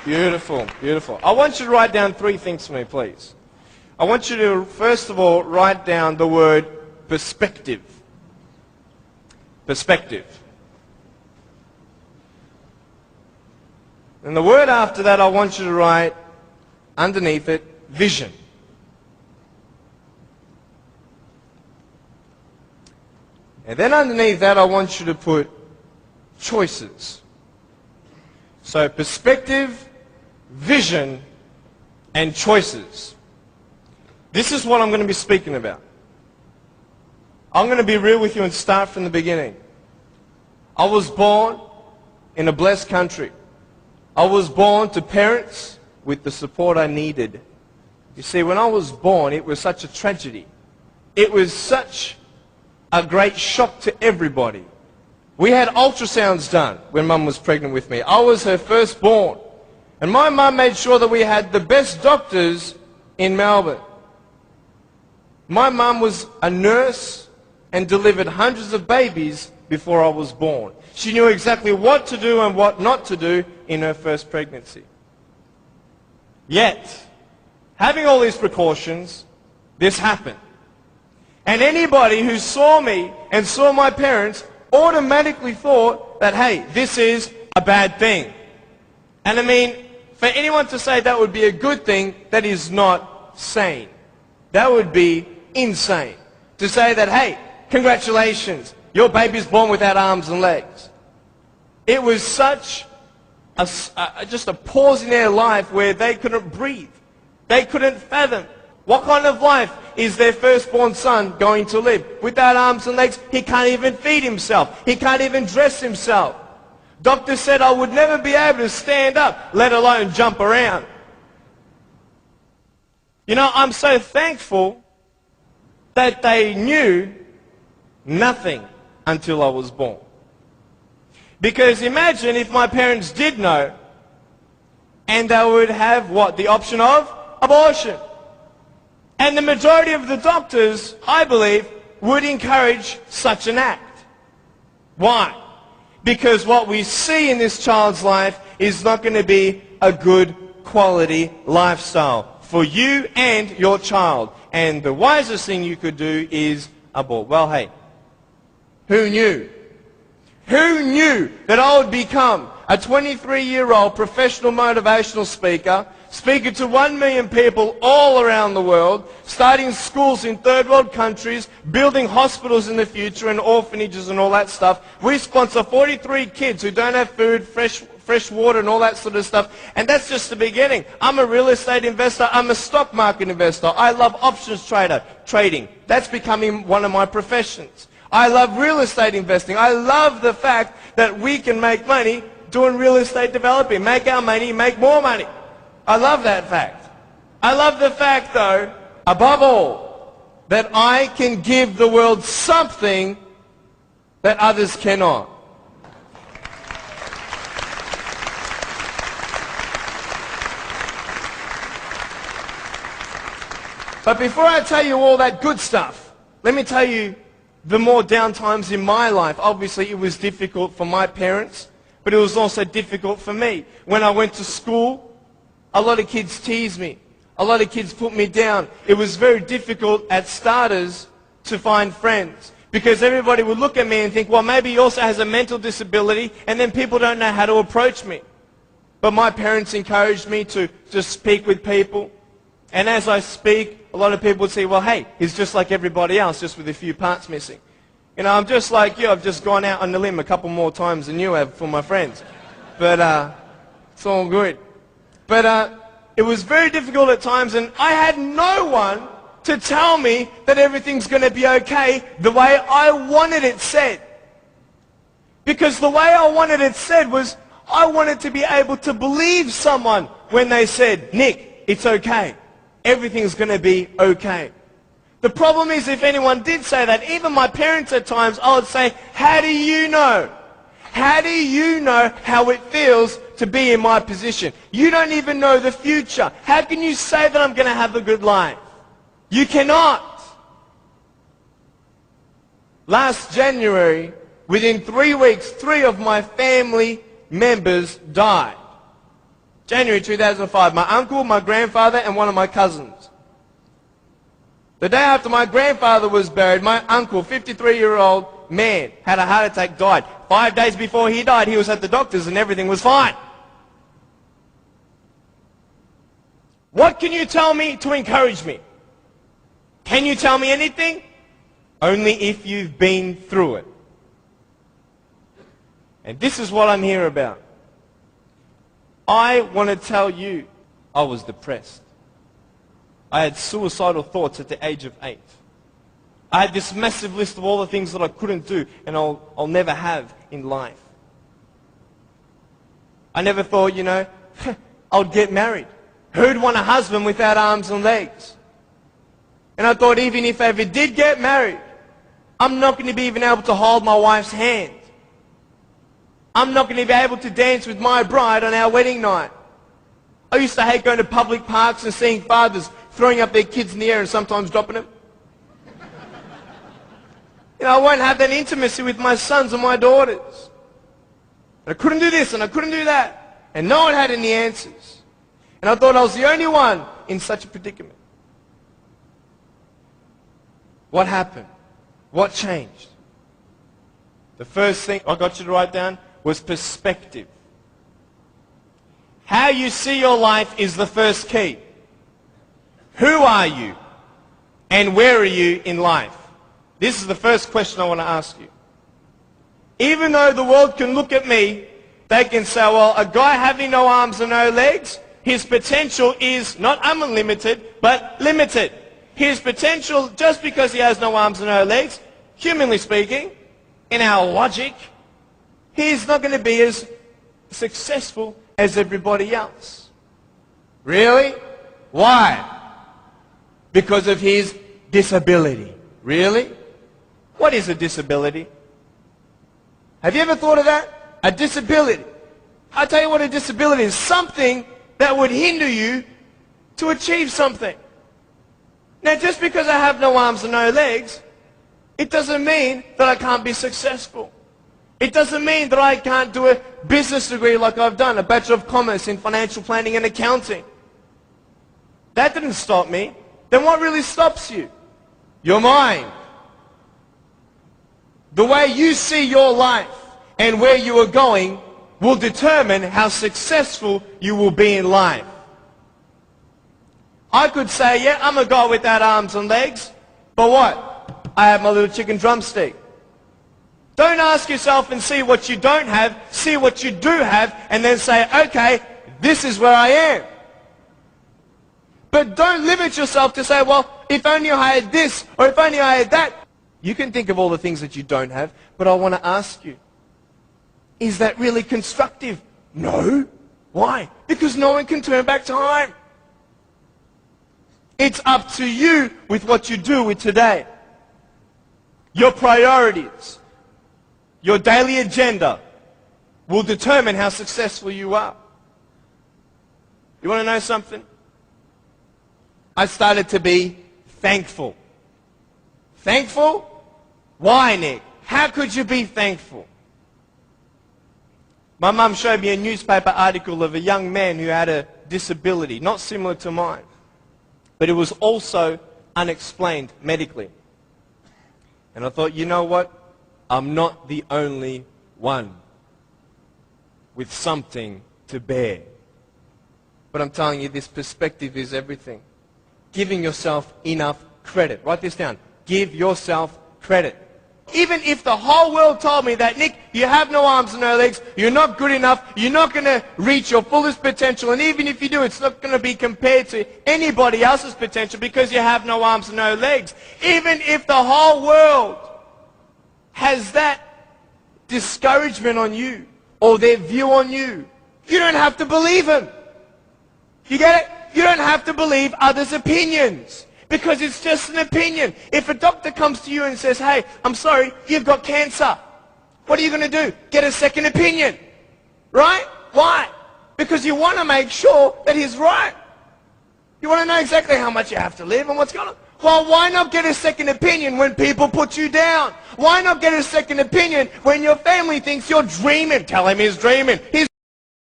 Beautiful, beautiful. I want you to write down 3 things for me, please. I want you to, first of all, write down the word perspective. Perspective. And the word after that, I want you to write, underneath it, vision. And then underneath that, I want you to put choices. So perspective, vision, and choices. This is what I'm going to be speaking about. I'm going to be real with you and start from the beginning. I was born in a blessed country. I was born to parents with the support I needed. You see, when I was born, it was such a tragedy. It was such a great shock to everybody. We had ultrasounds done when Mum was pregnant with me. I was her firstborn. And my mum made sure that we had the best doctors in Melbourne. My mum was a nurse and delivered hundreds of babies before I was born. She knew exactly what to do and what not to do in her first pregnancy. Yet, having all these precautions, this happened. And anybody who saw me and saw my parents automatically thought that, hey, this is a bad thing. And I mean, for anyone to say that would be a good thing, that is not sane. That would be insane. To say that, hey, congratulations, your baby's born without arms and legs. It was such just a pause in their life where they couldn't breathe. They couldn't fathom. What kind of life is their firstborn son going to live? Without arms and legs, he can't even feed himself. He can't even dress himself. Doctor said I would never be able to stand up, let alone jump around. You know, I'm so thankful that they knew nothing until I was born. Because imagine if my parents did know, and they would have what? The option of abortion. And the majority of the doctors, I believe, would encourage such an act. Why? Because what we see in this child's life is not going to be a good quality lifestyle for you and your child. And the wisest thing you could do is abort. Well, hey, who knew? Who knew that I would become a 23-year-old professional motivational speaker, speaking to 1 million people all around the world, starting schools in third world countries, building hospitals in the future and orphanages and all that stuff. We sponsor 43 kids who don't have food, fresh water and all that sort of stuff. And that's just the beginning. I'm a real estate investor. I'm a stock market investor. I love options trading. That's becoming one of my professions. I love real estate investing. I love the fact that we can make money doing real estate developing. Make our money, make more money. I love that fact. I love the fact, though, above all, that I can give the world something that others cannot. But before I tell you all that good stuff, let me tell you the more down times in my life. Obviously, it was difficult for my parents, but it was also difficult for me. When I went to school, a lot of kids teased me. A lot of kids put me down. It was very difficult at starters to find friends because everybody would look at me and think, well, maybe he also has a mental disability, and then people don't know how to approach me. But my parents encouraged me to just speak with people. And as I speak, a lot of people would say, well, hey, he's just like everybody else, just with a few parts missing. You know, I'm just like you. I've just gone out on the limb a couple more times than you have for my friends. But it's all good. But it was very difficult at times, and I had no one to tell me that everything's going to be okay the way I wanted it said. Because the way I wanted it said was, I wanted to be able to believe someone when they said, Nick, it's okay. Everything's going to be okay. The problem is, if anyone did say that, even my parents at times, I would say, how do you know? How do you know how it feels to be in my position? You don't even know the future. How can you say that I'm going to have a good life? You cannot. Last January, within 3 weeks, 3 of my family members died. January 2005. My uncle, my grandfather, and one of my cousins. The day after my grandfather was buried, my uncle, 53-year-old man, had a heart attack, died. 5 days before he died, he was at the doctor's and everything was fine. What can you tell me to encourage me? Can you tell me anything? Only if you've been through it. And this is what I'm here about. I want to tell you, I was depressed. I had suicidal thoughts at the age of 8. I had this massive list of all the things that I couldn't do and I'll never have in life. I never thought, you know, I'd get married. Who'd want a husband without arms and legs? And I thought even if I ever did get married, I'm not going to be even able to hold my wife's hand. I'm not going to be able to dance with my bride on our wedding night. I used to hate going to public parks and seeing fathers throwing up their kids in the air and sometimes dropping them. You know, I won't have that intimacy with my sons and my daughters. And I couldn't do this and I couldn't do that. And no one had any answers. And I thought I was the only one in such a predicament. What happened? What changed? The first thing I got you to write down was perspective. How you see your life is the first key. Who are you? And where are you in life? This is the first question I want to ask you. Even though the world can look at me, they can say, well, a guy having no arms and no legs, his potential is not unlimited, but limited. His potential, just because he has no arms and no legs, humanly speaking, in our logic, he's not going to be as successful as everybody else. Really? Why? Because of his disability. Really? What is a disability? Have you ever thought of that? A disability. I'll tell you what a disability is. Something that would hinder you to achieve something. Now, just because I have no arms and no legs, it doesn't mean that I can't be successful. It doesn't mean that I can't do a business degree like I've done, a Bachelor of Commerce in Financial Planning and Accounting. That didn't stop me. Then what really stops you? Your mind. The way you see your life and where you are going will determine how successful you will be in life. I could say, yeah, I'm a guy without arms and legs, but what? I have my little chicken drumstick. Don't ask yourself and see what you don't have, see what you do have, and then say, okay, this is where I am. But don't limit yourself to say, well, if only I had this, or if only I had that. You can think of all the things that you don't have, but I want to ask you, is that really constructive? No. Why? Because no one can turn back time. It's up to you with what you do with today. Your priorities, your daily agenda will determine how successful you are. You want to know something? I started to be thankful. Thankful? Why, Nick? How could you be thankful? My mum showed me a newspaper article of a young man who had a disability, not similar to mine, but it was also unexplained medically. And I thought, you know what? I'm not the only one with something to bear. But I'm telling you, this perspective is everything. Giving yourself enough credit. Write this down. Give yourself credit. Even if the whole world told me that, Nick, you have no arms and no legs, you're not good enough, you're not going to reach your fullest potential, and even if you do, it's not going to be compared to anybody else's potential because you have no arms and no legs. Even if the whole world has that discouragement on you or their view on you, you don't have to believe them. You get it? You don't have to believe others' opinions. Because it's just an opinion. If a doctor comes to you and says, hey, I'm sorry, you've got cancer. What are you going to do? Get a second opinion. Right? Why? Because you want to make sure that he's right. You want to know exactly how much you have to live and what's going on. Well, why not get a second opinion when people put you down? Why not get a second opinion when your family thinks you're dreaming? Tell him he's dreaming. He's